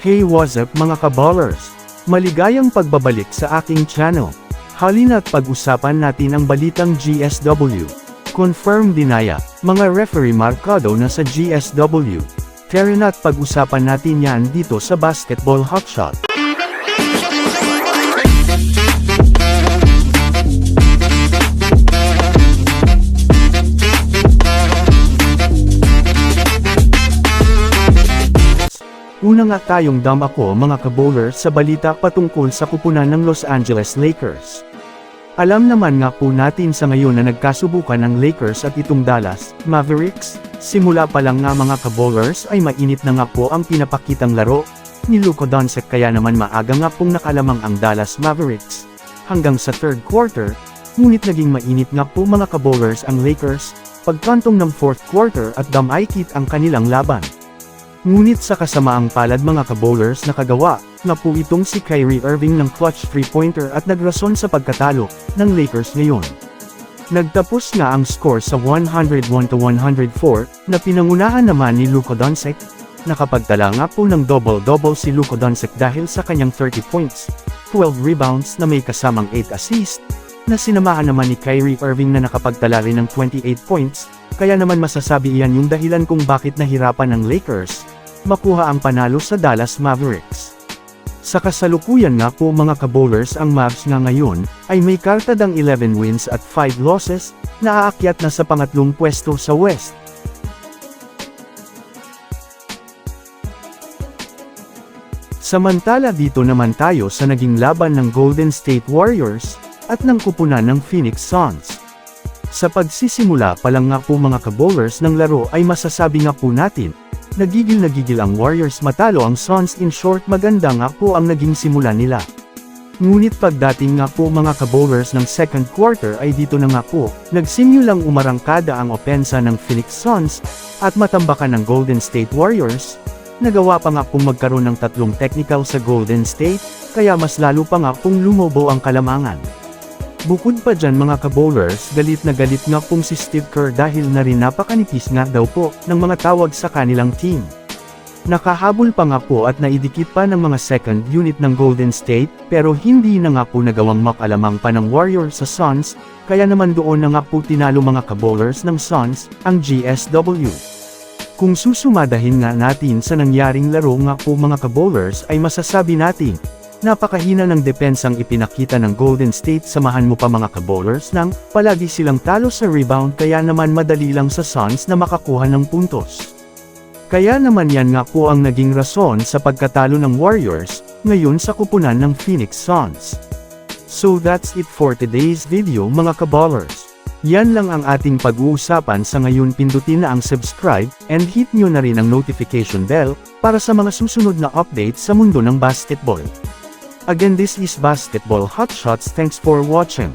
Hey, what's up mga kaballers? Maligayang pagbabalik sa aking channel. Halina't pag-usapan natin ang balitang GSW. Confirm dinaya, mga referee markado na sa GSW. Tara na't pag-usapan natin yan dito sa Basketball Hotshot. Una nga tayong ako mga kabowlers sa balita patungkol sa kupunan ng Los Angeles Lakers. Alam naman nga po natin sa ngayon na nagkasubukan ang Lakers at itong Dallas Mavericks. Simula pa lang nga mga kabowlers ay mainit na nga po ang pinapakitang laro ni Luka Doncic, kaya naman maaga nga pong nakalamang ang Dallas Mavericks hanggang sa third quarter, ngunit naging mainit nga po mga kabowlers ang Lakers pagkantong ng fourth quarter at damaykit ang kanilang laban. Ngunit sa kasamaang palad mga kabowlers nakagawa na po itong si Kyrie Irving ng clutch 3-pointer at nagrason sa pagkatalo ng Lakers ngayon. Nagtapos nga ang score sa 101-104 na pinangunahan naman ni Luka Doncic. Nakapagtala nga po ng double-double si Luka Doncic dahil sa kanyang 30 points, 12 rebounds na may kasamang 8 assists, na sinamahan naman ni Kyrie Irving na nakapagtala rin ng 28 points, kaya naman masasabi iyan yung dahilan kung bakit nahirapan ng Lakers makuha ang panalo sa Dallas Mavericks. Sa kasalukuyan nga po mga kabowlers, ang Mavs nga ngayon ay may kartadang 11 wins at 5 losses, na aakyat na sa pangatlong pwesto sa West. Samantala dito naman tayo sa naging laban ng Golden State Warriors at ng kupunan ng Phoenix Suns. Sa pagsisimula pa lang nga po mga kabowlers ng laro ay masasabi nga po natin, nagigil ang Warriors matalo ang Suns. In short, maganda nga po ang naging simula nila. Ngunit pagdating nga po mga kabowlers ng second quarter ay dito na nga po, nagsimulang umarangkada ang opensa ng Phoenix Suns, at matambakan ng Golden State Warriors. Nagawa pa nga pong magkaroon ng tatlong technical sa Golden State, kaya mas lalo pa nga pong lumobo ang kalamangan. Bukod pa dyan mga kabowlers, galit na galit nga pong si Steve Kerr dahil na rin napakanipis nga daw po ng mga tawag sa kanilang team. Nakahabol pa nga po at naidikit pa ng mga second unit ng Golden State, pero hindi na nga po nagawang makalamang pa ng Warriors sa Suns, kaya naman doon na nga po tinalo mga kabowlers ng Suns ang GSW. Kung susumadahin nga natin sa nangyaring laro nga po mga kabowlers ay masasabi natin, napakahina ng depensang ipinakita ng Golden State. Samahan mo pa mga kabowlers nang palagi silang talo sa rebound, kaya naman madali lang sa Suns na makakuha ng puntos. Kaya naman yan nga po ang naging rason sa pagkatalo ng Warriors ngayon sa kupunan ng Phoenix Suns. So that's it for today's video mga kabowlers. Yan lang ang ating pag-uusapan sa ngayon. Pindutin na ang subscribe and hit nyo na rin ang notification bell para sa mga susunod na updates sa mundo ng basketball. Again, this is Basketball Hotshots. Thanks for watching.